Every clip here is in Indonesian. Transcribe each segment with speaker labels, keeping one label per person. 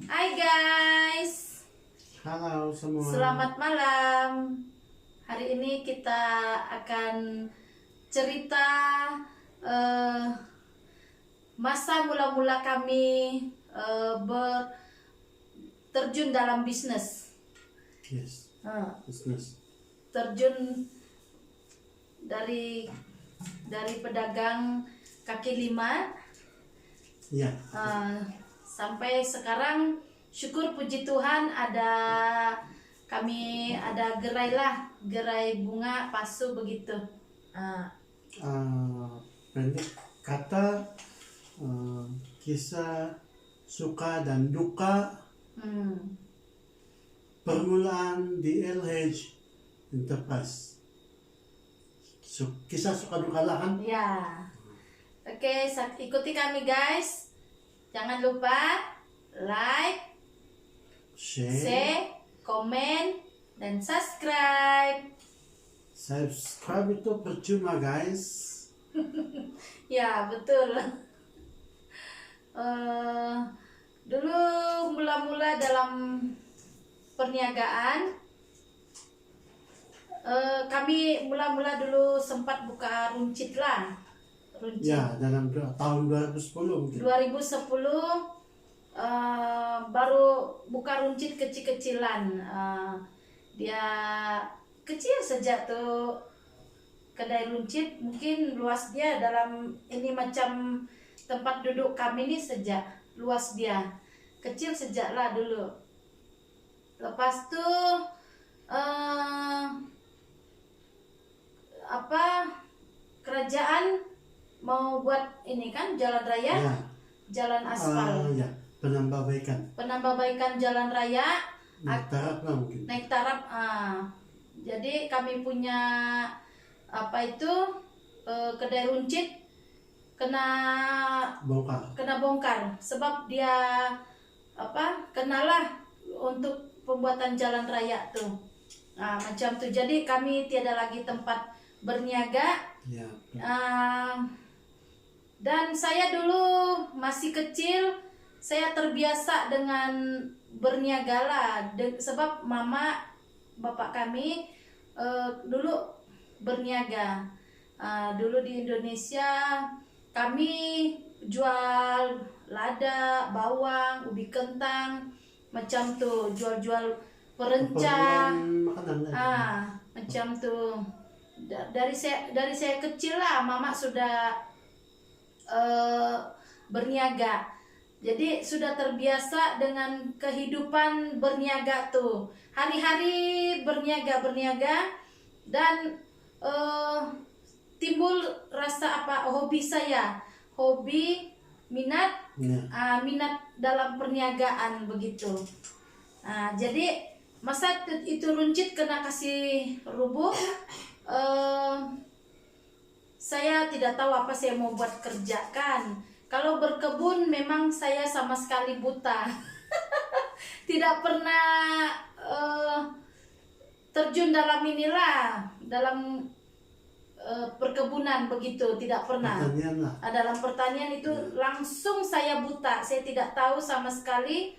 Speaker 1: Hai guys,
Speaker 2: Halo semua.
Speaker 1: selamat malam. Hari ini kita akan cerita masa mula-mula kami terjun dalam bisnis.
Speaker 2: Yes, business.
Speaker 1: Terjun dari pedagang kaki lima.
Speaker 2: Ya,
Speaker 1: Sampai sekarang syukur puji Tuhan kami ada gerai bunga pasu begitu.
Speaker 2: pendek kata kisah suka dan duka permulaan di LH Enterprise. Kisah suka duka lah kan?
Speaker 1: Ya, oke, ikuti kami guys. Jangan lupa like, share, komen, dan subscribe.
Speaker 2: Subscribe itu percuma guys.
Speaker 1: Ya betul. Dulu mula-mula dalam perniagaan, kami mula-mula dulu sempat buka runcit lah.
Speaker 2: Ya, dalam tahun 2010 mungkin.
Speaker 1: 2010 baru buka runcit kecil-kecilan. Dia kecil saja tuh kedai runcit, mungkin luas dia dalam ini macam tempat duduk kami ini saja, luas dia kecil sejak lah dulu. Lepas tuh kerajaan mau buat ini kan jalan raya,
Speaker 2: Ya.
Speaker 1: jalan aspal,
Speaker 2: Ya, penambahbaikan.
Speaker 1: penambahbaikan jalan raya,
Speaker 2: Naik taraf lah mungkin.
Speaker 1: naik taraf. Jadi kami punya kedai runcit kena bongkar sebab dia kenalah untuk pembuatan jalan raya tuh. Macam tuh. Jadi kami tiada lagi tempat berniaga.
Speaker 2: Ya.
Speaker 1: Dan saya dulu masih kecil, saya terbiasa dengan berniaga lah, sebab mama bapak kami dulu berniaga. Dulu di Indonesia kami jual lada, bawang, ubi kentang, macam tuh, jual-jual perenca. Macam tuh. Dari saya kecil lah mama sudah berniaga. Jadi sudah terbiasa dengan kehidupan berniaga tuh. Hari-hari berniaga dan timbul rasa hobi saya. Hobi, minat dalam perniagaan begitu. Jadi masa itu runcit kena kasih rubuh, saya tidak tahu apa saya mau buat kerjakan. Kalau berkebun memang saya sama sekali buta. Tidak pernah terjun dalam dalam perkebunan begitu, tidak pernah. Dalam pertanian itu langsung saya buta. Saya tidak tahu sama sekali.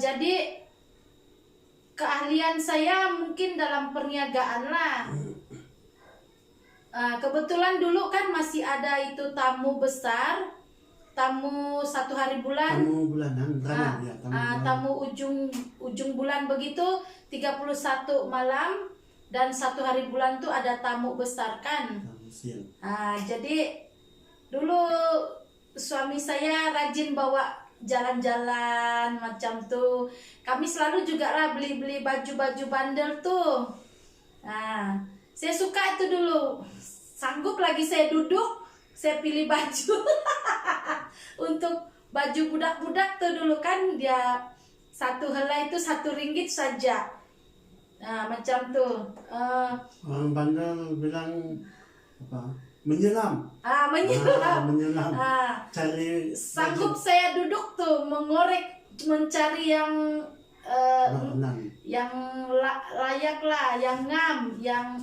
Speaker 1: Jadi keahlian saya mungkin dalam perniagaan lah. Kebetulan dulu kan masih ada itu tamu besar, tamu 1 hari bulan,
Speaker 2: tamu bulanan,
Speaker 1: tamu ujung bulan begitu, 31 malam dan 1 hari bulan tuh ada tamu besar kan. Jadi dulu suami saya rajin bawa jalan-jalan macam tuh. Kami selalu juga lah beli baju-baju bandel tuh. Saya suka itu dulu. Sanggup lagi saya duduk, saya pilih baju. Untuk baju budak-budak tuh dulu kan dia satu helai itu RM1 saja. Macam tuh.
Speaker 2: Orang bandel bilang apa? Menyelam.
Speaker 1: Menyelam.
Speaker 2: Cari
Speaker 1: sanggup baju. Saya duduk tuh mengorek, mencari yang layak lah, yang ngam, yang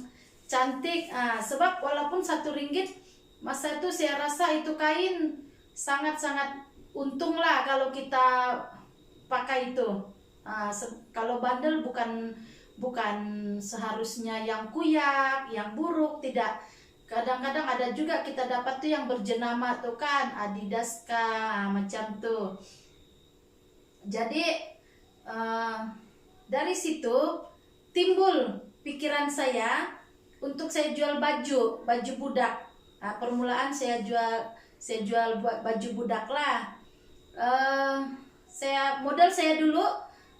Speaker 1: cantik. Sebab walaupun RM1, masa itu saya rasa itu kain sangat-sangat untung lah kalau kita pakai itu. Kalau bandel bukan seharusnya yang kuyak, yang buruk, tidak. Kadang-kadang ada juga kita dapat tuh yang berjenama tuh kan, Adidas kah, macam tuh. Jadi dari situ timbul pikiran saya untuk saya jual baju budak. Permulaan saya jual baju budak lah. Modal saya dulu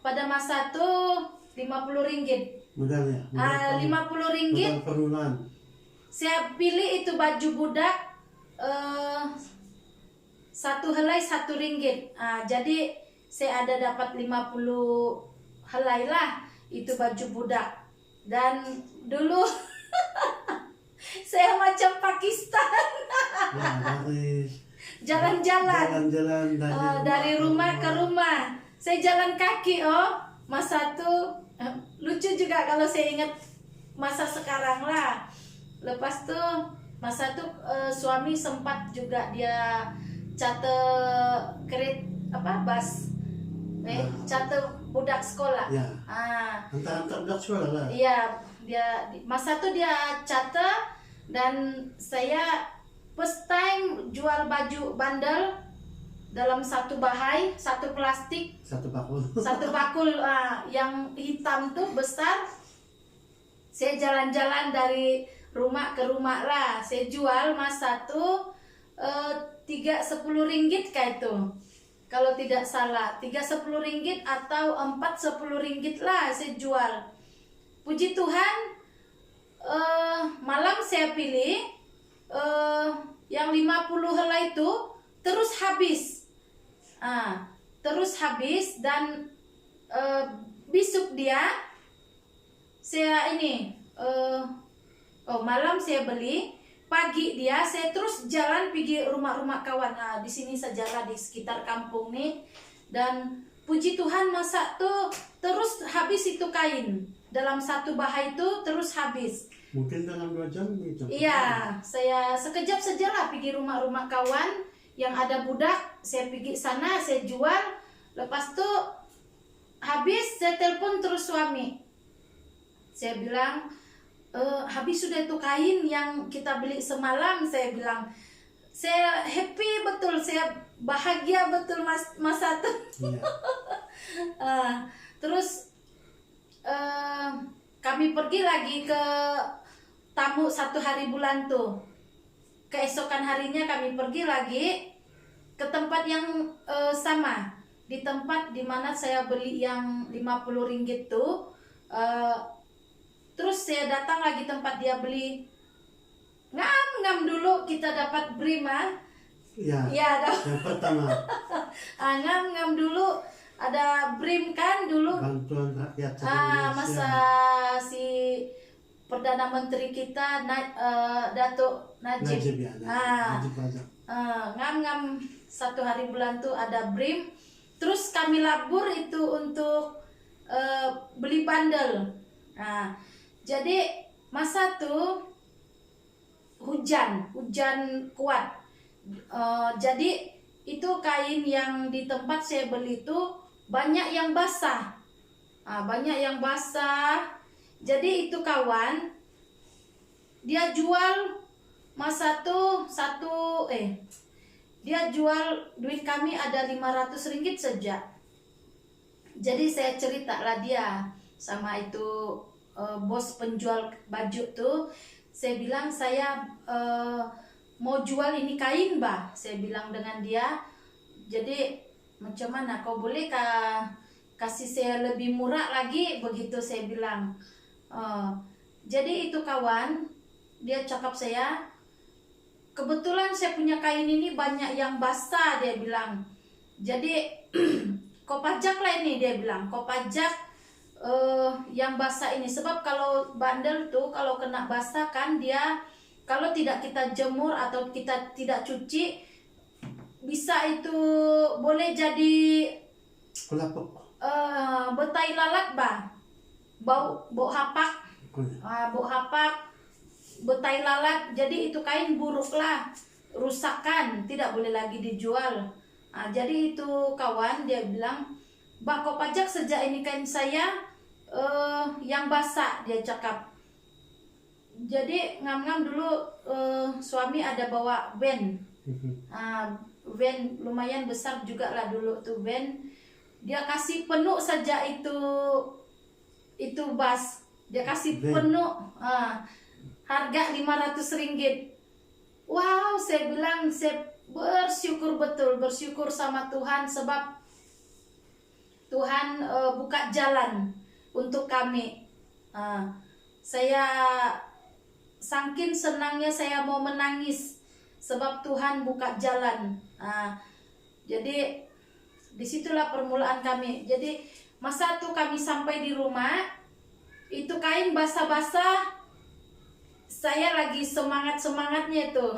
Speaker 1: pada masa tuh Rp50.
Speaker 2: Modalnya.
Speaker 1: 50 ringgit.
Speaker 2: Modal permulaan.
Speaker 1: Saya pilih itu baju budak, satu helai Rp1. Jadi saya ada dapat 50 helai lah itu baju budak. Dan dulu saya macam Pakistan. Jalan-jalan dari rumah ke rumah. Saya jalan kaki masa tuh lucu juga kalau saya ingat masa sekarang lah. Lepas tuh masa tuh suami sempat juga dia bus, catat budak sekolah.
Speaker 2: Ya. Antar budak sekolah lah.
Speaker 1: Iya, masa tuh dia catat. Dan saya first time jual baju bandel dalam satu bahai, satu plastik, satu bakul yang hitam tuh besar. Saya jalan-jalan dari rumah ke rumah lah. Saya jual masa tuh 3-10 ringgit kayak itu. Kalau tidak salah 3-10 ringgit atau 4-10 ringgit lah saya jual. Puji Tuhan, malam saya pilih yang 50 helai itu terus habis. Terus habis dan besok dia saya malam saya beli, pagi dia saya terus jalan pergi rumah-rumah kawan. Di sini sajalah di sekitar kampung nih. Dan puji Tuhan masa tuh terus habis itu kain. Dalam satu bahai itu terus habis.
Speaker 2: Mungkin dalam 2 jam gitu.
Speaker 1: Iya, saya sekejap saja lah pergi rumah-rumah kawan yang ada budak. Saya pergi sana, saya jual. Lepas tuh habis, saya telepon terus suami. Saya bilang, habis sudah itu kain yang kita beli semalam. Saya bilang, saya happy betul, saya bahagia betul masa itu. Iya. Terus kami pergi lagi ke tamu 1 hari bulan tuh. Keesokan harinya kami pergi lagi ke tempat yang sama, di tempat dimana saya beli yang 50 ringgit tuh. Terus saya datang lagi tempat dia beli. Ngam dulu kita dapat brima.
Speaker 2: Ya, yang pertama.
Speaker 1: Ngam dulu ada BRIM kan dulu.
Speaker 2: Bantuan Rakyat
Speaker 1: masa si Perdana Menteri kita Datuk Najib. Najib Razak. Ngam 1 hari bulan tuh ada BRIM. Terus kami labur itu untuk beli bandel. Jadi masa tuh hujan kuat. Jadi itu kain yang di tempat saya beli itu banyak yang basah. Jadi itu kawan dia jual masa tuh dia jual, duit kami ada 500 ringgit saja. Jadi saya cerita lah dia sama itu bos penjual baju tuh. Saya bilang saya mau jual ini kain bah. Saya bilang dengan dia. Jadi macam mana kau boleh kasih saya lebih murah lagi begitu saya bilang. Jadi itu kawan dia cakap saya, kebetulan saya punya kain ini banyak yang basah dia bilang. Jadi kau pajak lah ini dia bilang. Kau pajak yang basah ini, sebab kalau bandel tuh kalau kena basah kan dia kalau tidak kita jemur atau kita tidak cuci bisa itu boleh jadi betai lalat bah, bau hapak, betai lalat. Jadi itu kain buruk lah, rusakan, tidak boleh lagi dijual. Jadi itu kawan dia bilang Bako pajak sejak ini kain saya yang basah, dia cakap. Jadi ngam-ngam dulu suami ada bawa van. Van lumayan besar juga lah dulu tuh van. Dia kasih penuh saja itu bas. Dia kasih penuh. Harga 500 ringgit. Wow, saya bilang saya bersyukur betul, bersyukur sama Tuhan sebab Tuhan buka jalan untuk kami. Saya saking senangnya saya mau menangis sebab Tuhan buka jalan. Jadi disitulah permulaan kami. Jadi masa itu kami sampai di rumah, itu kain basah-basah. Saya lagi semangat-semangatnya itu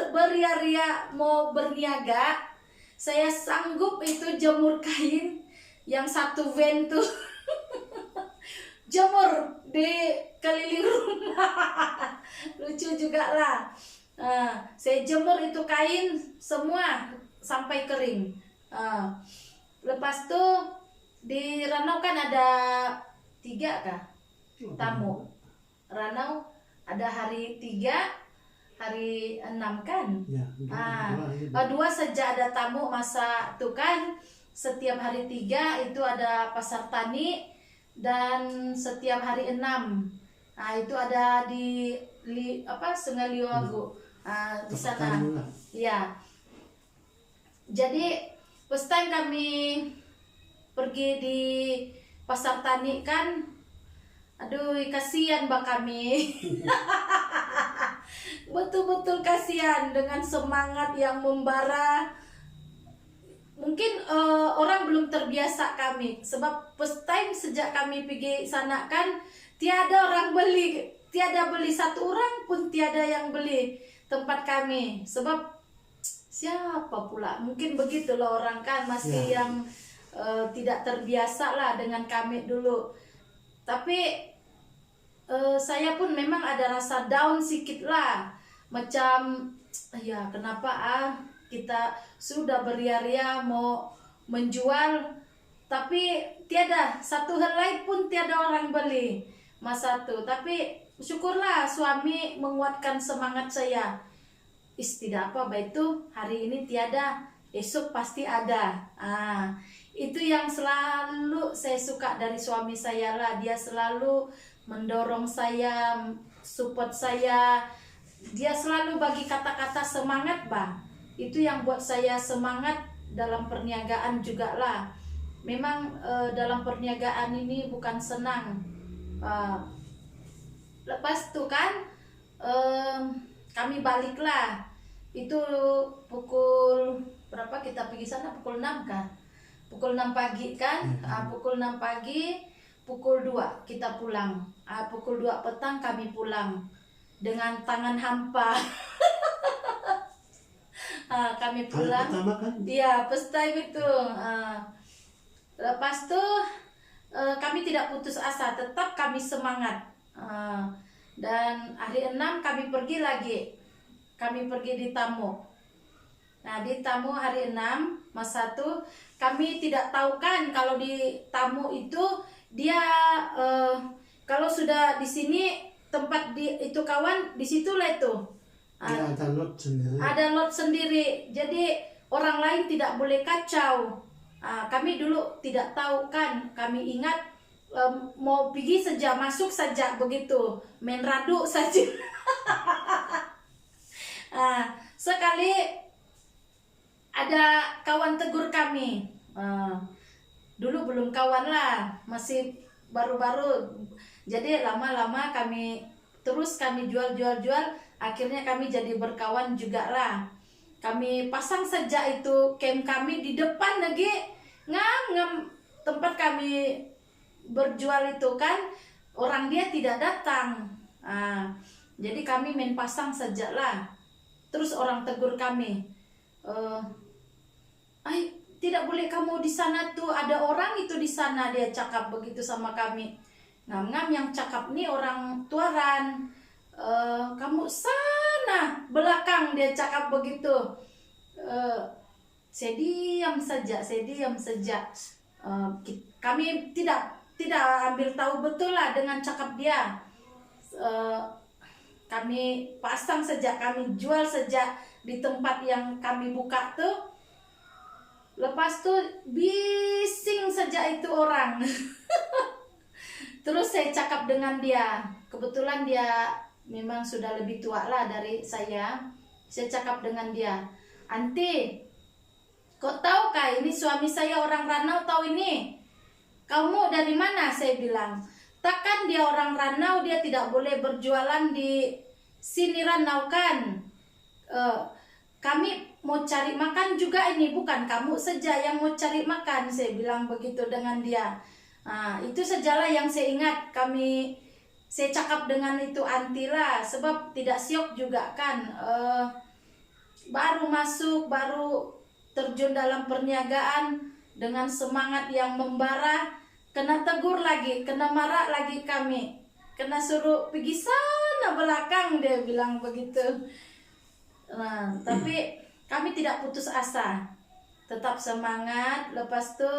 Speaker 1: beria-ria mau berniaga. Saya sanggup itu jemur kain yang satu van tuh jemur di keliling rumah. Lucu juga lah. Saya jemur itu kain semua sampai kering. Lepas tuh di Ranau kan ada 3 kah tamu. Ranau ada hari 3, hari 6 kan?
Speaker 2: Ya,
Speaker 1: 2 saja ada tamu masa itu kan. Setiap hari 3 itu ada pasar tani, dan setiap hari 6 itu ada di Sungai Liwagu di sana. Ya. Jadi first time kami pergi di pasar tani kan, aduh kasihan mbak kami. Betul-betul kasihan dengan semangat yang membara. Mungkin orang belum terbiasa kami sebab first time sejak kami pergi sana kan tiada orang beli, tiada beli, satu orang pun tiada yang beli tempat kami sebab siapa pula, mungkin begitulah orang kan masih yang tidak terbiasa lah dengan kami dulu. Tapi saya pun memang ada rasa down sedikit lah, macam ya kenapa kita sudah beria-ria mau menjual tapi tiada satu helai pun tiada orang beli masa itu. Tapi syukurlah suami menguatkan semangat saya. Tidak apa itu hari ini tiada, esok pasti ada. Itu yang selalu saya suka dari suami saya lah. Dia selalu mendorong saya, support saya. Dia selalu bagi kata-kata semangat bang. Itu yang buat saya semangat dalam perniagaan juga lah. Memang dalam perniagaan ini bukan senang. Lepas itu kan kami baliklah. Itu pukul berapa kita pergi sana? Pukul 6 kan? Pukul 6 pagi kan? Pukul 6 pagi, pukul 2 kita pulang. Pukul 2 petang kami pulang dengan tangan hampa. Kami pulang. Iya, first time itu. Lepas itu kami tidak putus asa, tetap kami semangat. Dan hari 6 kami pergi lagi. Kami pergi di tamu. Nah, di tamu hari 6 masa itu kami tidak tahu kan kalau di tamu itu dia kalau sudah di sini tempat di itu kawan di situlah itu.
Speaker 2: Ada lot sendiri.
Speaker 1: Ada lot sendiri. Jadi orang lain tidak boleh kacau. Kami dulu tidak tahu kan. Kami ingat mau pergi saja, masuk saja begitu, main radu saja. Sekali ada kawan tegur kami. Dulu belum kawan lah, masih baru-baru. Jadi lama-lama kami jual. Akhirnya kami jadi berkawan juga lah. Kami pasang saja itu camp kami di depan lagi. Ngam tempat kami berjual itu kan, orang dia tidak datang. Jadi kami main pasang saja lah. Terus orang tegur kami, tidak boleh kamu di sana tuh, ada orang itu di sana, dia cakap begitu sama kami. Ngam-ngam yang cakap nih orang Tuaran, kamu sana belakang, dia cakap begitu. Saya diam saja. Kami tidak ambil tahu betul lah dengan cakap dia. Kami pasang saja, kami jual saja di tempat yang kami buka tuh. Lepas tuh bising saja itu orang. Terus saya cakap dengan dia. Kebetulan dia memang sudah lebih tua lah dari saya. Saya cakap dengan dia, "Anti, kau tahu kah ini suami saya orang Ranau tahu ini? Kamu dari mana?" Saya bilang. "Takkan dia orang Ranau, dia tidak boleh berjualan di sini Ranau kan? Kami mau cari makan juga ini, bukan kamu saja yang mau cari makan." Saya bilang begitu dengan dia. Itu sajalah yang saya ingat. Saya cakap dengan itu anti lah, sebab tidak siok juga kan. Baru masuk, baru terjun dalam perniagaan dengan semangat yang membara, kena tegur lagi, kena marah lagi kami, kena suruh pergi sana belakang, dia bilang begitu. Tapi kami tidak putus asa, tetap semangat. Lepas itu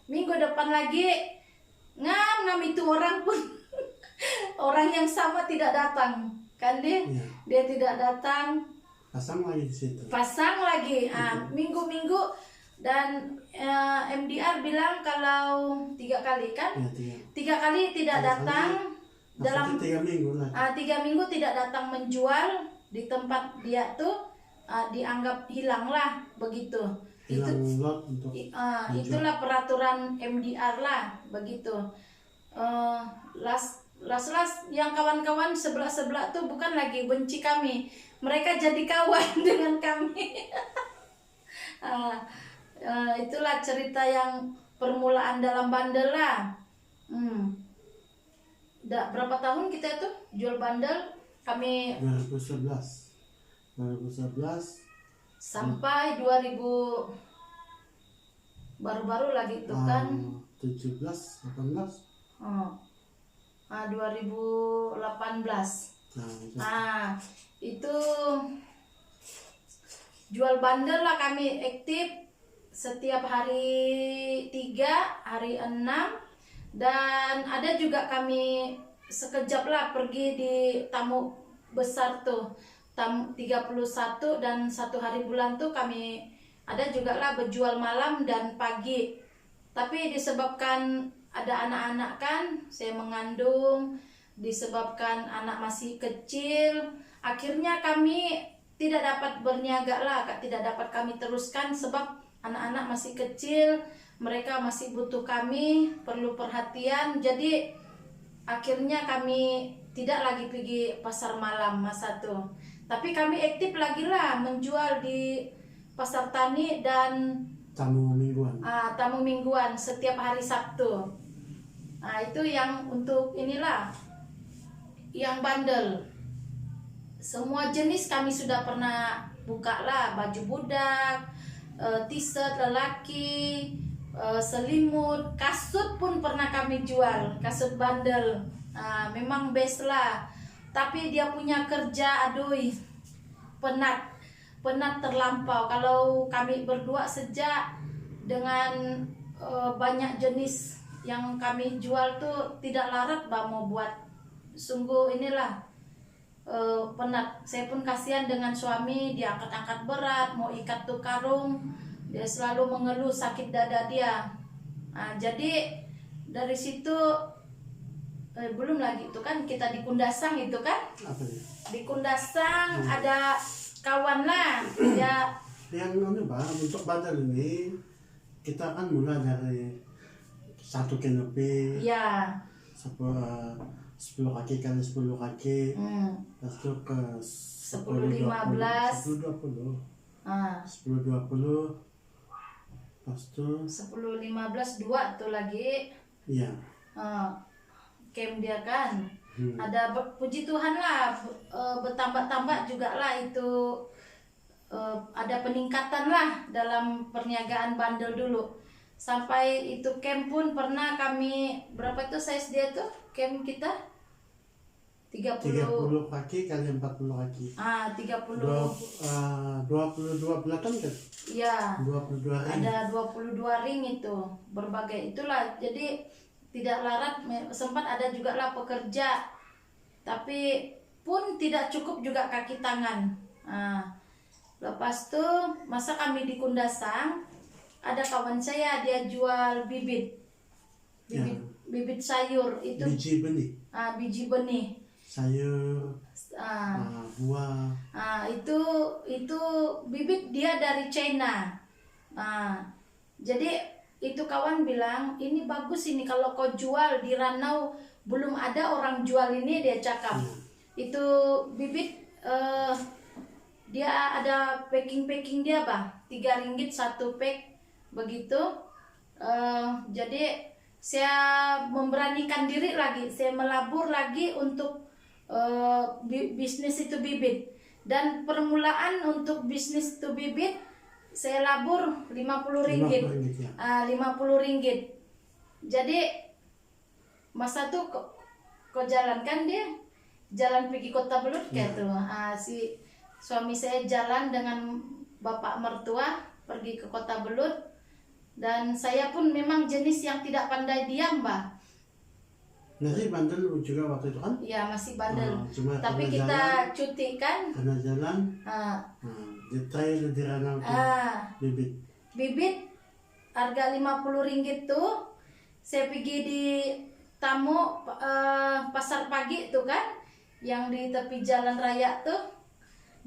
Speaker 1: minggu depan lagi ngam itu orang pun orang yang sama tidak datang kan dia tidak datang.
Speaker 2: Pasang lagi di situ.
Speaker 1: Pasang lagi, minggu-minggu. Dan MDR bilang kalau 3 kali kan?
Speaker 2: Ya,
Speaker 1: 3 kali tidak datang. Dalam
Speaker 2: 3 minggu lah.
Speaker 1: 3 minggu tidak datang menjual di tempat dia tuh, dianggap hilang lah begitu.
Speaker 2: Hilang lot untuk
Speaker 1: Itulah peraturan MDR lah begitu. Las yang kawan-kawan sebelah tuh bukan lagi benci kami, mereka jadi kawan dengan kami. Itulah cerita yang permulaan dalam bandel lah. Berapa tahun kita tuh jual bandel? Kami
Speaker 2: 2011
Speaker 1: sampai 2000, baru-baru lagi itu kan
Speaker 2: 17 18
Speaker 1: 2018.
Speaker 2: Nah,
Speaker 1: itu jual bandel lah kami aktif setiap hari 3, hari 6. Dan ada juga kami sekejap lah pergi di tamu besar tuh, tamu 31 dan 1 hari bulan tuh kami ada juga lah berjual malam dan pagi. Tapi disebabkan ada anak-anak kan, saya mengandung, disebabkan anak masih kecil, akhirnya kami tidak dapat berniaga lah, tidak dapat kami teruskan sebab anak-anak masih kecil, mereka masih butuh kami, perlu perhatian. Jadi akhirnya kami tidak lagi pergi pasar malam masa itu. Tapi kami aktif lagi lah menjual di pasar tani dan
Speaker 2: tamu mingguan.
Speaker 1: Tamu mingguan setiap hari Sabtu. Itu yang untuk inilah, yang bandel. Semua jenis kami sudah pernah buka lah, baju budak, t-shirt lelaki, selimut, kasut pun pernah kami jual, kasut bandel. Memang best lah. Tapi dia punya kerja, aduh, penat terlampau. Kalau kami berdua sejak dengan banyak jenis yang kami jual tuh tidak larat mau buat. Sungguh inilah penat. Saya pun kasihan dengan suami, dia angkat-angkat berat, mau ikat tuh karung, dia selalu mengeluh sakit dada dia. Jadi dari situ belum lagi itu kan kita di Kundasang itu kan.
Speaker 2: Apa ya?
Speaker 1: Di Kundasang ada kawan lah ya.
Speaker 2: Yang untuk bandel ini kita kan mulai dari 1 kanopi.
Speaker 1: Iya.
Speaker 2: 10 kaki kali 10 kaki. Terus itu ke
Speaker 1: 10-15.
Speaker 2: 10-20. 10-20. Pas itu
Speaker 1: 10-15 2 tuh lagi.
Speaker 2: Iya.
Speaker 1: Camp dia kan. Ada puji Tuhan lah, bertambah-tambah juga lah itu, ada peningkatan lah dalam perniagaan bandel dulu. Sampai itu camp pun pernah kami, berapa itu size dia tuh camp kita?
Speaker 2: 30 kaki kali 40 kaki.
Speaker 1: 30.
Speaker 2: 22 belakang kan?
Speaker 1: Iya.
Speaker 2: 22 ring.
Speaker 1: Ada 22 ring itu. Berbagai itulah. Jadi tidak larat, sempat ada juga lah pekerja. Tapi pun tidak cukup juga kaki tangan. Lepas itu masa kami di Kundasang, ada kawan saya dia jual bibit sayur itu.
Speaker 2: Biji benih.
Speaker 1: Biji benih.
Speaker 2: Sayur, buah.
Speaker 1: Itu bibit dia dari China. Jadi itu kawan bilang ini bagus ini kalau kau jual di Ranau, belum ada orang jual ini, dia cakap. Itu bibit dia ada packing dia bah, 3 ringgit 1 pack begitu. Jadi saya memberanikan diri lagi, saya melabur lagi untuk bisnis itu bibit. Dan permulaan untuk bisnis itu bibit saya labur 50 ringgit. 50 ringgit. Jadi masa tuh kok jalan kan dia jalan pergi Kota Belud kayak tuh. Si suami saya jalan dengan bapak mertua pergi ke Kota Belud. Dan saya pun memang jenis yang tidak pandai diam, Mbak.
Speaker 2: Masih bandel juga waktu itu kan?
Speaker 1: Iya, masih bandel.
Speaker 2: karena
Speaker 1: Tapi kita
Speaker 2: jalan,
Speaker 1: cuti kan?
Speaker 2: Karena jalan, detail di Ranau bibit.
Speaker 1: Bibit harga 50 ringgit tuh. Saya pergi di Tamu pasar pagi tuh kan, yang di tepi jalan raya tuh,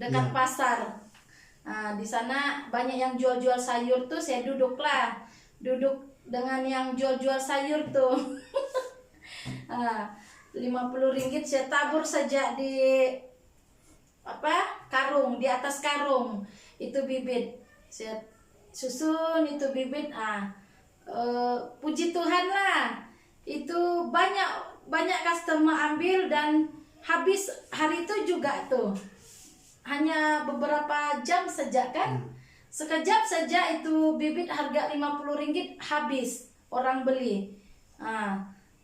Speaker 1: dekat pasar. Di sana banyak yang jual-jual sayur tuh, saya duduk dengan yang jual-jual sayur tuh. 50 ringgit saya tabur saja di karung, di atas karung itu bibit. Saya susun itu bibit. Puji Tuhan lah, itu banyak customer ambil dan habis hari itu juga tuh. Hanya beberapa jam saja kan, sekejap saja itu bibit harga 50 ringgit habis orang beli.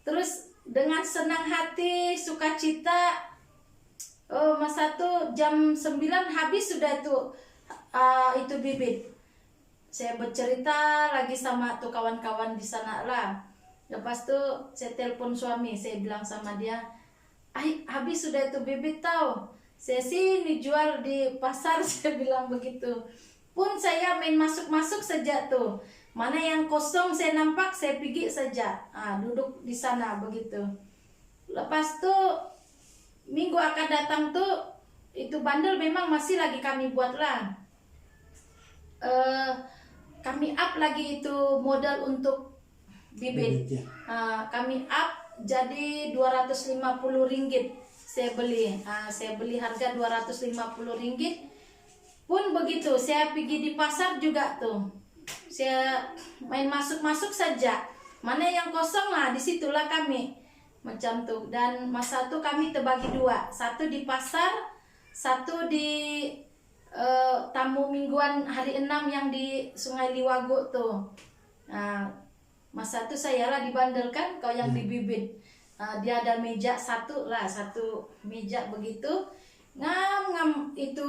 Speaker 1: Terus dengan senang hati, sukacita, masa tuh jam 9 habis sudah itu bibit. Saya bercerita lagi sama tuh kawan-kawan di sana lah. Lepas tuh saya telepon suami, saya bilang sama dia, habis sudah itu bibit tau. Saya sini jual di pasar, saya bilang begitu. Pun saya main masuk-masuk saja tuh. Mana yang kosong saya nampak, saya pergi saja. Duduk di sana begitu. Lepas tuh minggu akan datang tuh, itu bandel memang masih lagi kami buat lah. Kami up lagi itu modal untuk bibit. Kami up jadi 250 ringgit. Saya beli harga 250 ringgit. Pun begitu, saya pergi di pasar juga tuh. Saya main masuk-masuk saja. Mana yang kosong lah, disitulah kami. Macam tuh. Dan masa tuh kami terbagi 2. Satu di pasar, satu di tamu mingguan hari 6 yang di Sungai Liwago tuh. Masa tuh saya lah dibandelkan, kau yang di bibit. Dia ada meja satu meja begitu, ngam itu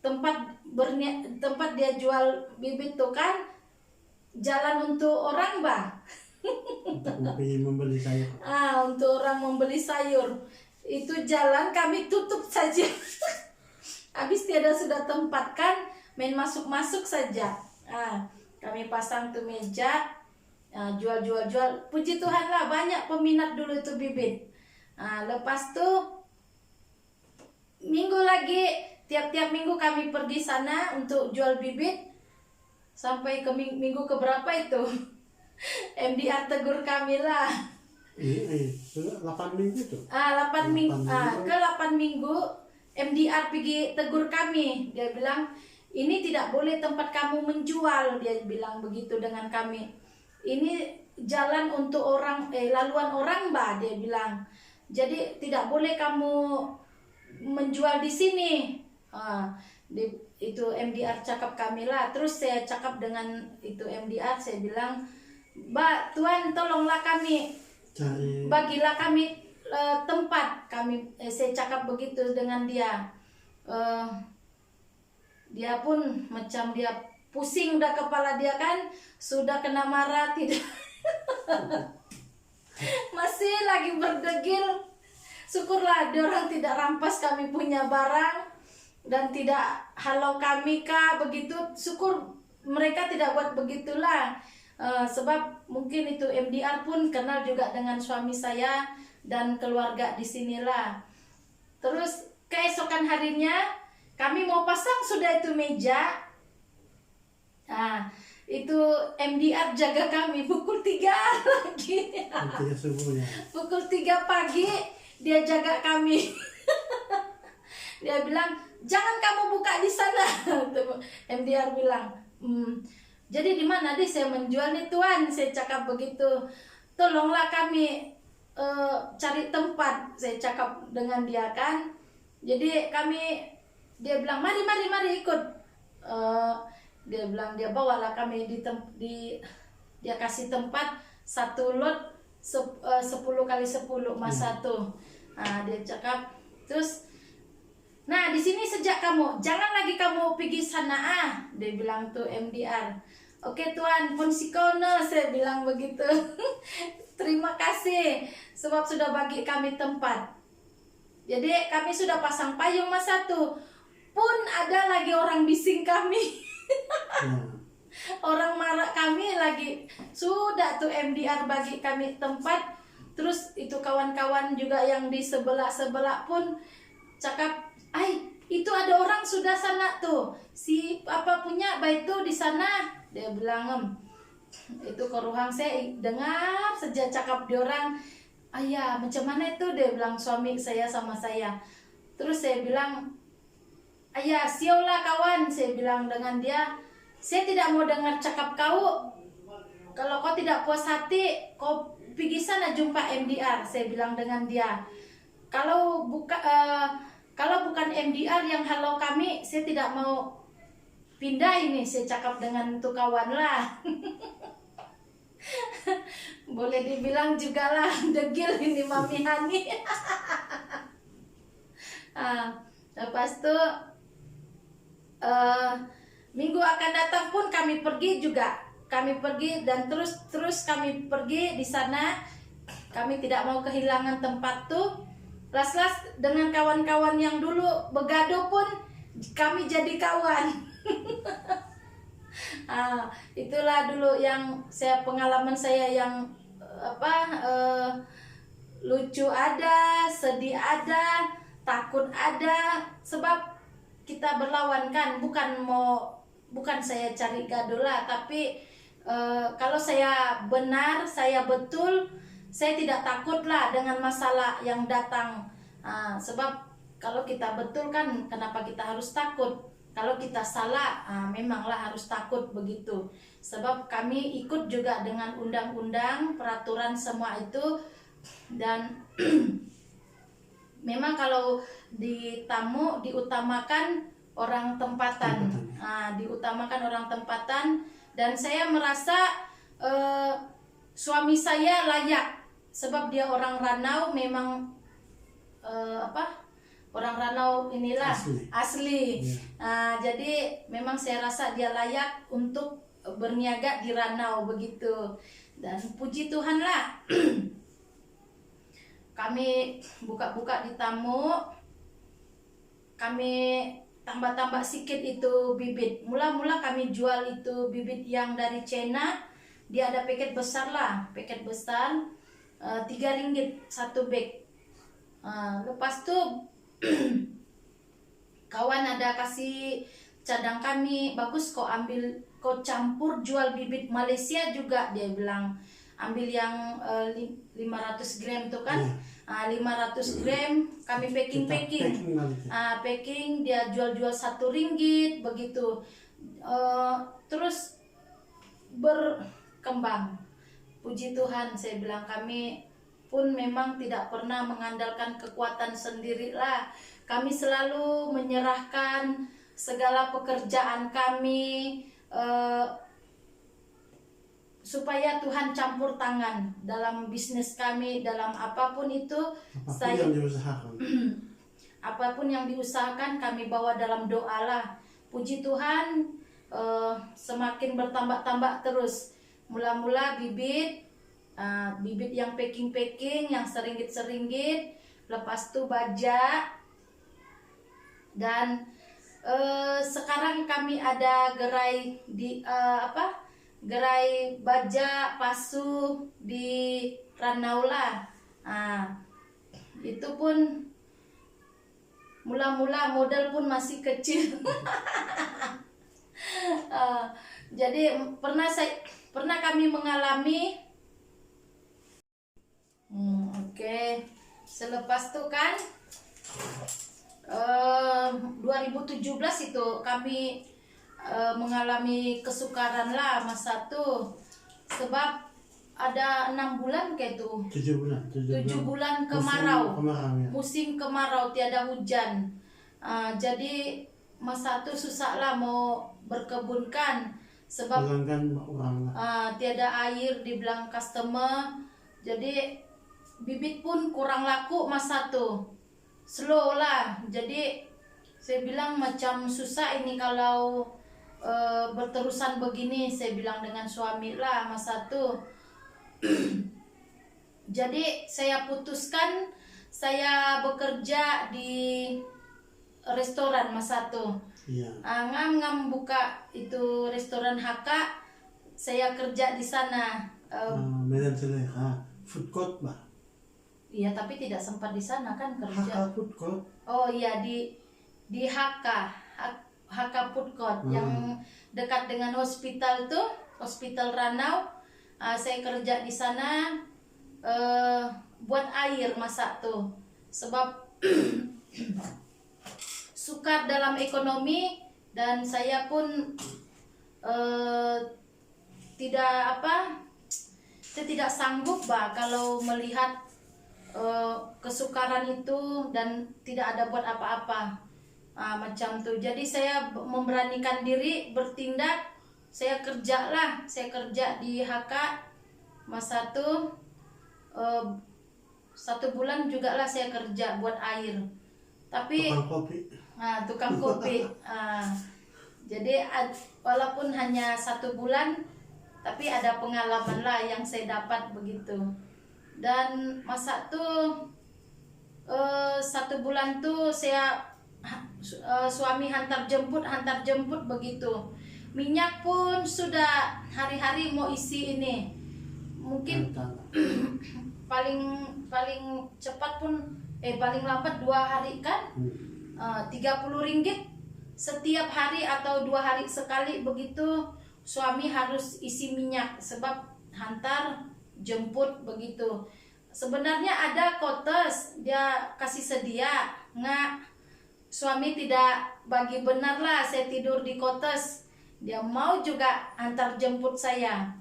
Speaker 1: tempat dia jual bibit tuh kan, jalan untuk orang
Speaker 2: untuk membeli sayur.
Speaker 1: Untuk orang membeli sayur itu jalan kami tutup saja. Habis tiada sudah tempat kan, main masuk saja. Kami pasang tuh meja. Jual. Puji Tuhan lah, banyak peminat dulu itu bibit. Lepas tuh minggu lagi, tiap minggu kami pergi sana untuk jual bibit. Sampai ke minggu keberapa itu MDR tegur kami lah.
Speaker 2: 8 minggu tuh.
Speaker 1: 8 minggu. Ke 8 minggu MDR pergi tegur kami. Dia bilang, ini tidak boleh tempat kamu menjual. Dia bilang begitu dengan kami. Ini jalan untuk orang, laluan orang, Mbak, dia bilang. Jadi tidak boleh kamu menjual di sini. Itu MDR cakap kami lah. Terus saya cakap dengan itu MDR, saya bilang, Mbak, Tuan tolonglah kami, bagilah kami tempat. Saya cakap begitu dengan dia. Dia pun macam dia pusing udah kepala dia kan, sudah kena marah tidak masih lagi berdegil. Syukurlah dia orang tidak rampas kami punya barang dan tidak halau kami kah begitu. Syukur mereka tidak buat begitulah. Sebab mungkin itu MDR pun kenal juga dengan suami saya dan keluarga di sinilah. Terus keesokan harinya kami mau pasang sudah itu meja. Nah, itu MDR jaga kami pukul 3 lagi. Pukul 3 pagi dia jaga kami. Dia bilang, "Jangan kamu buka di sana." MDR bilang, "Jadi di mana deh saya menjual nih Tuan?" Saya cakap begitu. "Tolonglah kami cari tempat." Saya cakap dengan dia kan. Jadi dia bilang, "Mari ikut." Dia bilang dia bawalah kami dia kasih tempat satu lot 10 kali 10 mas 1. Nah, dia cakap terus, "Nah, di sini sejak kamu, jangan lagi kamu pergi sana dia bilang tuh MDR. "Oke Tuan, Ponsikono," saya bilang begitu. "Terima kasih sebab sudah bagi kami tempat." Jadi kami sudah pasang payung mas 1. Pun ada lagi orang bising kami. Orang marah kami lagi. Sudah tuh MDR bagi kami tempat. Terus itu kawan-kawan juga yang di sebelah pun cakap, "Itu ada orang sudah sana tuh. Si apa punya bait tuh di sana." Dia bilang, itu keruhang saya dengar sejak cakap diorang. "Ayah, macam mana itu?" Dia bilang suami saya sama saya. Terus saya bilang, "Ayah, siaulah kawan," saya bilang dengan dia. "Saya tidak mau dengar cakap kau. Kalau kau tidak puas hati, kau pergi sana jumpa MDR," saya bilang dengan dia. Kalau bukan MDR yang halau kami, saya tidak mau pindah ini," saya cakap dengan tuh kawan lah. Boleh dibilang juga lah degil ini Mami Hani. Lepas tuh minggu akan datang pun kami pergi juga. Kami pergi dan terus kami pergi di sana. Kami tidak mau kehilangan tempat tuh. Las-las dengan kawan-kawan yang dulu begaduh pun kami jadi kawan. Itulah dulu yang pengalaman saya yang lucu ada, sedih ada, takut ada. Sebab kita berlawan kan, bukan saya cari gaduh lah, tapi kalau saya benar, saya betul, saya tidak takut lah dengan masalah yang datang. Sebab kalau kita betul kan, kenapa kita harus takut? Kalau kita salah, memanglah harus takut begitu. Sebab kami ikut juga dengan undang-undang, peraturan semua itu. Dan memang kalau di tamu diutamakan orang tempatan. Diutamakan orang tempatan. Dan saya merasa suami saya layak. Sebab dia orang Ranau, memang orang Ranau inilah asli. Jadi memang saya rasa dia layak untuk berniaga di Ranau begitu. Dan puji Tuhan lah. Kami buka-buka di tamu. Kami tambah-tambah sedikit itu bibit. Mula-mula kami jual itu bibit yang dari China. Dia ada paket besar lah, paket besar 3 ringgit satu bag. Lepas tuh kawan ada kasih cadang kami, "Bagus kau ambil, kau campur jual bibit Malaysia juga," dia bilang. "Ambil yang 500 gram tuh kan." 500 gram kami packing. Packing dia jual 1 ringgit begitu. Terus berkembang. Puji Tuhan, saya bilang kami pun memang tidak pernah mengandalkan kekuatan sendiri lah. Kami selalu menyerahkan segala pekerjaan kami supaya Tuhan campur tangan dalam bisnis kami, dalam apapun itu.
Speaker 2: Apapun yang diusahakan.
Speaker 1: Apapun yang diusahakan kami bawa dalam doa lah. Puji Tuhan, semakin bertambah-tambah terus. Mula-mula bibit yang packing-packing, yang seringgit-seringgit, lepas itu baja, dan sekarang kami ada gerai di gerai baja pasu di Ranaula. Itu pun mula-mula modal pun masih kecil. Jadi pernah kami mengalami selepas itu kan 2017 itu kami mengalami kesukaran lah masa itu, sebab ada 6 bulan kayak itu, 7 bulan kemarau, musim kemarau, tiada hujan. Jadi masa itu susah lah mau berkebun kan, sebab tiada air di belakang customer. Jadi bibit pun kurang laku masa itu, slow lah. Jadi saya bilang macam susah ini kalau berterusan begini, saya bilang dengan suami lah masa itu. Jadi saya putuskan saya bekerja di restoran masa itu. Ngam buka itu restoran HK, saya kerja di sana.
Speaker 2: Medan Selera, food court bah.
Speaker 1: Iya, tapi tidak sempat di sana kan kerja.
Speaker 2: HK food court.
Speaker 1: Oh iya, di HK food court yang dekat dengan hospital tuh, Hospital Ranau. Saya kerja di sana buat air masa tuh, sebab sukar dalam ekonomi, dan saya pun saya tidak sanggup bah kalau melihat kesukaran itu dan tidak ada buat apa-apa macam tuh. Jadi saya memberanikan diri bertindak. Saya kerja di HK masa tuh 1 bulan juga lah saya kerja buat air, tapi tukang kopi. Jadi walaupun hanya 1 bulan, tapi ada pengalaman lah yang saya dapat begitu. Dan masa tuh 1 bulan tuh saya suami hantar jemput begitu. Minyak pun sudah hari-hari mau isi ini. Mungkin paling cepat pun paling lambat 2 hari kan, 30 ringgit setiap hari atau 2 hari sekali begitu. Suami harus isi minyak sebab hantar jemput begitu. Sebenarnya ada kotes dia kasih sedia, suami tidak bagi benar lah, saya tidur di kotes, dia mau juga antar jemput saya.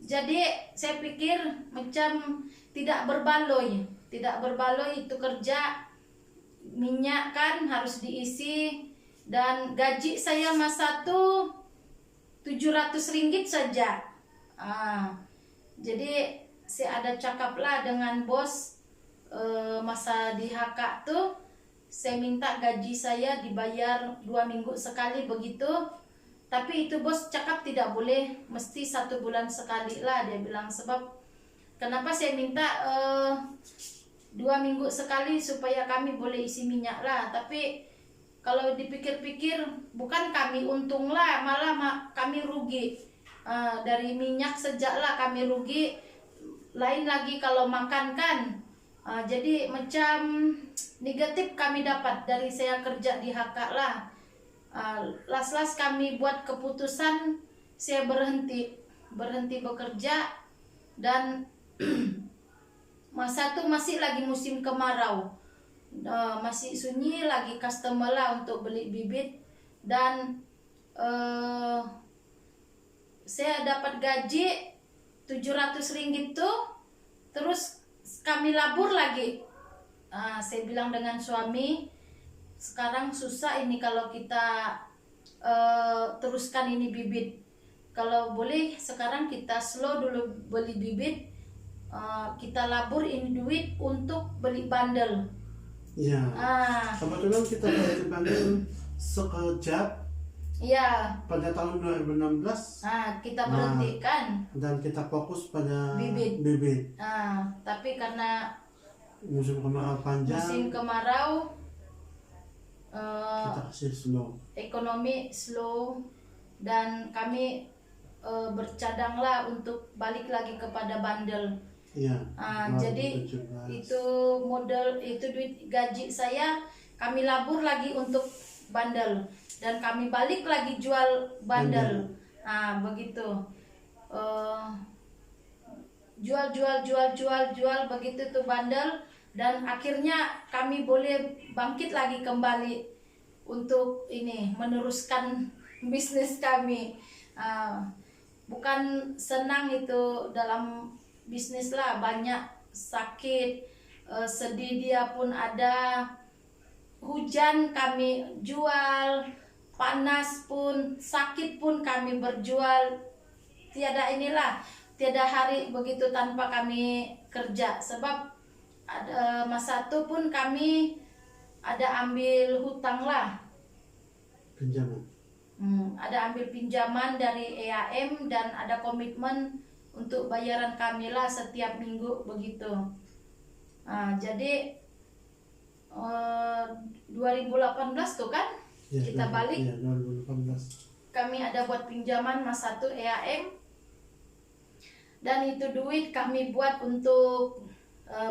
Speaker 1: Jadi saya pikir macam tidak berbaloi itu kerja. Minyak kan harus diisi, dan gaji saya masa itu 700 ringgit saja. Jadi saya ada cakap lah dengan bos masa di HK tuh, saya minta gaji saya dibayar 2 minggu sekali begitu. Tapi itu bos cakap tidak boleh, mesti 1 bulan sekali lah, dia bilang. Sebab kenapa saya minta 2 minggu sekali, supaya kami boleh isi minyak lah. Tapi kalau dipikir-pikir, bukan kami untung lah, malah kami rugi. Dari minyak sejak lah kami rugi. Lain lagi kalau makan kan. Jadi macam negatif kami dapat dari saya kerja di HK lah. Las kami buat keputusan saya berhenti bekerja. Dan masa itu masih lagi musim kemarau, masih sunyi lagi customer lah untuk beli bibit. Dan saya dapat gaji 700 ringgit tuh, terus kami labur lagi. Saya bilang dengan suami, sekarang susah ini kalau kita teruskan ini bibit. kalau boleh sekarang kita slow dulu beli bibit, kita labur ini duit untuk beli bandel.
Speaker 2: Iya. Kebetulan kita beli bandel sekejap.
Speaker 1: Iya.
Speaker 2: Pada tahun 2016.
Speaker 1: Kita berhentikan.
Speaker 2: Dan kita fokus pada
Speaker 1: bibit. Tapi karena
Speaker 2: musim kemarau panjang.
Speaker 1: Musim kemarau.
Speaker 2: Kita kasih slow.
Speaker 1: Ekonomi slow dan kami bercadanglah untuk balik lagi kepada bandel.
Speaker 2: Iya.
Speaker 1: Jadi itu modal, itu duit gaji saya kami labur lagi untuk bandel dan kami balik lagi jual bandel. Begitu. Jual begitu tuh bandel dan akhirnya kami boleh bangkit lagi kembali untuk ini meneruskan bisnis kami. Bukan senang itu dalam bisnis lah, banyak sakit, sedih dia pun ada, hujan kami jual, panas pun, sakit pun kami berjual. Tiada hari begitu tanpa kami kerja, sebab ada masa itu pun kami ada ambil hutang lah,
Speaker 2: pinjaman.
Speaker 1: Ada ambil pinjaman dari EAM dan ada komitmen untuk bayaran kami lah setiap minggu begitu. Jadi 2018 tuh kan ya, kita balik.
Speaker 2: Ya, 2018.
Speaker 1: Kami ada buat pinjaman masa itu EAM dan itu duit kami buat untuk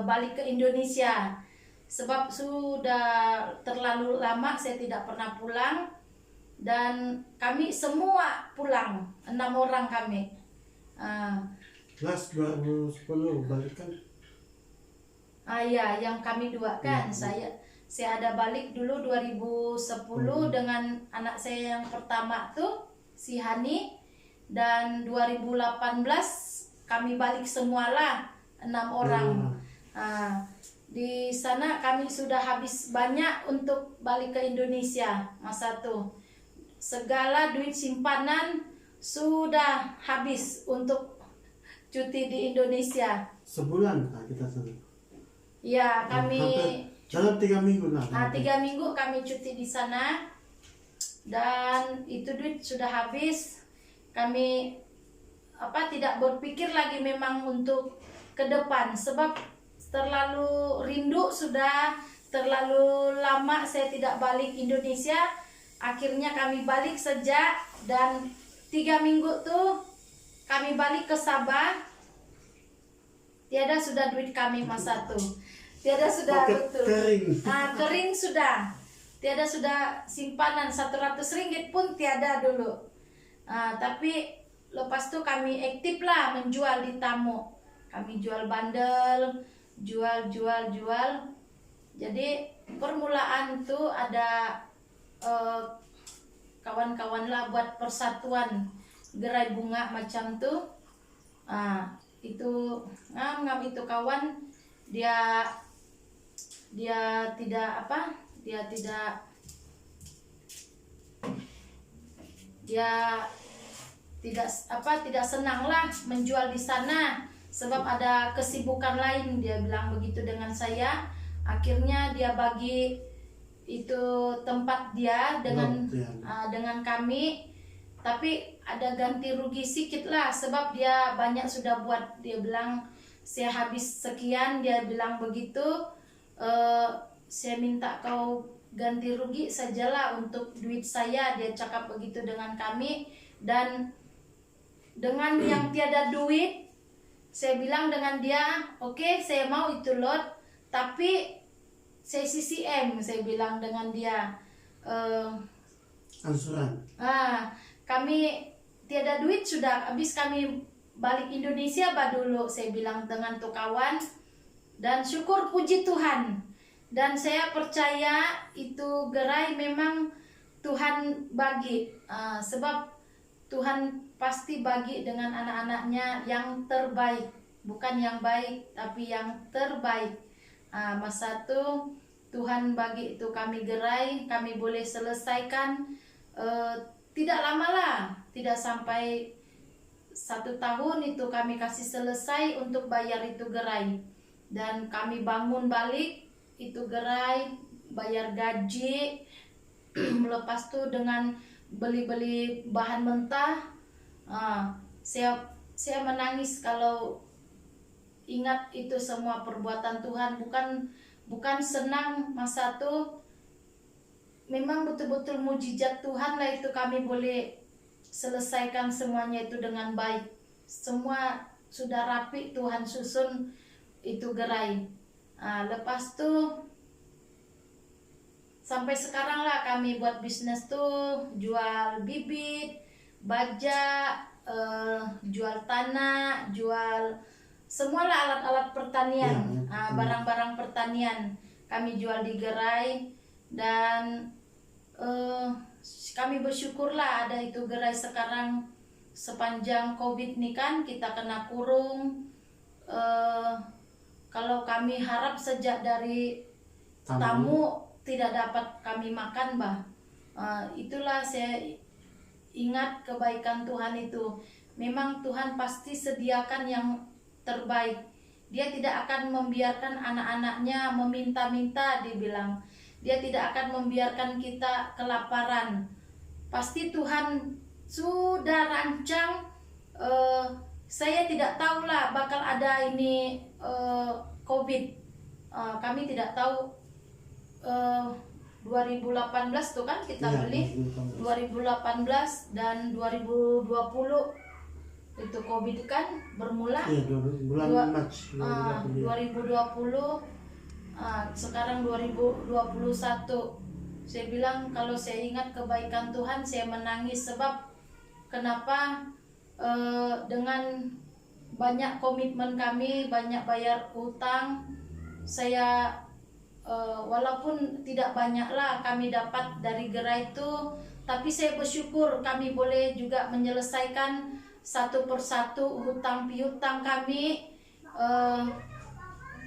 Speaker 1: balik ke Indonesia, sebab sudah terlalu lama saya tidak pernah pulang. Dan kami semua pulang, 6 orang kami.
Speaker 2: Last 2010 balik kan?
Speaker 1: Ya, yang kami dua kan. Saya ada balik dulu 2010 dengan anak saya yang pertama tuh si Hani, dan 2018 kami balik semualah 6 orang. Di sana kami sudah habis banyak untuk balik ke Indonesia masa tuh. Segala duit simpanan sudah habis untuk cuti di Indonesia.
Speaker 2: Sebulan kita sana.
Speaker 1: Ya, kami
Speaker 2: dalam 3 minggu lah.
Speaker 1: 3 minggu kami cuti di sana dan itu duit sudah habis. Kami tidak berpikir lagi memang untuk ke depan, sebab terlalu rindu, sudah terlalu lama saya tidak balik Indonesia. Akhirnya kami balik sejak, dan 3 minggu tuh kami balik ke Sabah. Tiada sudah duit kami masa tuh. Tiada sudah betul. Kering sudah. Tiada sudah simpanan 100 ringgit pun tiada dulu. Tapi lepas tuh kami aktif lah menjual di Tamu. Kami jual bandel, jual. Jadi permulaan tuh ada kawan-kawan lah buat persatuan gerai bunga macam tuh. Itu ngam itu kawan, dia tidak senang lah menjual di sana, sebab ada kesibukan lain, dia bilang begitu dengan saya. Akhirnya dia bagi itu tempat dia dengan kami, tapi ada ganti rugi sedikit lah, sebab dia banyak sudah buat. Dia bilang saya habis sekian, dia bilang begitu. Saya minta kau ganti rugi sajalah untuk duit saya, dia cakap begitu dengan kami. Dan dengan yang tiada duit, saya bilang dengan dia, oke, saya mau itu lot, tapi saya CCM, saya bilang dengan dia.
Speaker 2: Angsuran.
Speaker 1: Kami tiada duit, sudah habis kami balik Indonesia dulu, saya bilang dengan tuh kawan. Dan syukur puji Tuhan, dan saya percaya itu gerai memang Tuhan bagi, sebab Tuhan pasti bagi dengan anak-anaknya yang terbaik, bukan yang baik tapi yang terbaik. Masa itu Tuhan bagi itu kami gerai, kami boleh selesaikan tidak lama lah, tidak sampai 1 tahun itu kami kasih selesai untuk bayar itu gerai, dan kami bangun balik itu gerai, bayar gaji. Lepas itu dengan beli-beli bahan mentah, saya menangis kalau ingat itu semua perbuatan Tuhan. Bukan senang masa itu, memang betul-betul mujizat Tuhan lah itu, kami boleh selesaikan semuanya itu dengan baik. Semua sudah rapi, Tuhan susun itu gerai. Lepas tuh sampai sekarang lah kami buat bisnis tuh, jual bibit, baja, jual tanah, jual semualah alat-alat pertanian, barang-barang pertanian kami jual di gerai. Dan kami bersyukurlah ada itu gerai sekarang. Sepanjang COVID nih kan kita kena kurung, kalau kami harap sejak dari tamu tidak dapat kami makan, bah. Itulah saya ingat kebaikan Tuhan itu. Memang Tuhan pasti sediakan yang terbaik. Dia tidak akan membiarkan anak-anaknya meminta-minta, dibilang. Dia tidak akan membiarkan kita kelaparan. Pasti Tuhan sudah rancang. Saya tidak tahulah bakal ada ini COVID. Kami tidak tahu. 2018 tuh kan kita beli, 2018 dan 2020 itu COVID kan bermula.
Speaker 2: Bulan Maret
Speaker 1: 2020. Sekarang 2021. Saya bilang kalau saya ingat kebaikan Tuhan, saya menangis. Sebab kenapa? Dengan banyak komitmen kami, banyak bayar utang, saya walaupun tidak banyaklah kami dapat dari gerai itu, tapi saya bersyukur kami boleh juga menyelesaikan satu persatu hutang piutang kami,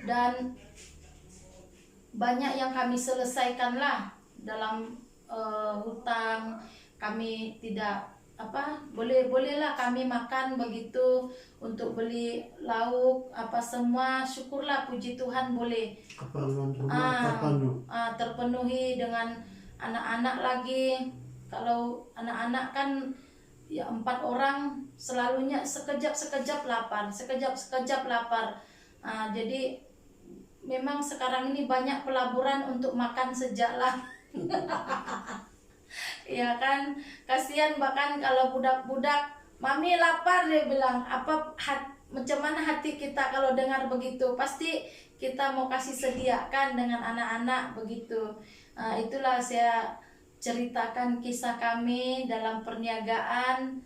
Speaker 1: dan banyak yang kami selesaikan lah dalam hutang. Kami tidak bolehlah kami makan begitu, untuk beli lauk apa semua, syukurlah, puji Tuhan, boleh
Speaker 2: keperluan rumah
Speaker 1: terpenuhi dengan anak-anak lagi. Kalau anak-anak kan ya 4 orang, selalunya sekejap lapar. Jadi memang sekarang ini banyak pelaburan untuk makan sejaklah. Ya kan, kasihan. Bahkan kalau budak-budak, mami lapar, dia bilang, macam mana hati kita kalau dengar begitu. Pasti kita mau kasih sediakan dengan anak-anak begitu. Itulah saya ceritakan kisah kami dalam perniagaan.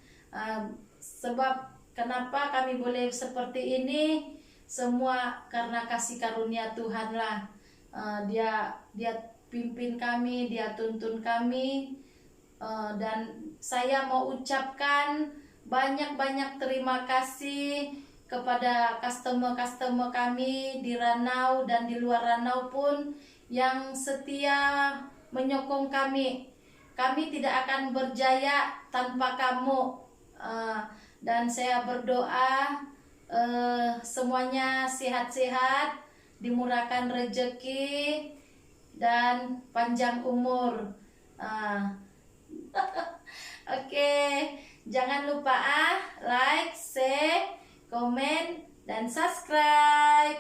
Speaker 1: Sebab kenapa kami boleh seperti ini, semua karena kasih karunia Tuhan lah. Dia pimpin kami, dia tuntun kami, dan saya mau ucapkan banyak-banyak terima kasih kepada customer kami di Ranau dan di luar Ranau pun yang setia menyokong kami. Kami tidak akan berjaya tanpa kamu, dan saya berdoa semuanya sehat-sehat, dimurahkan rezeki dan panjang umur. Oke, jangan lupa like, share, komen, dan subscribe.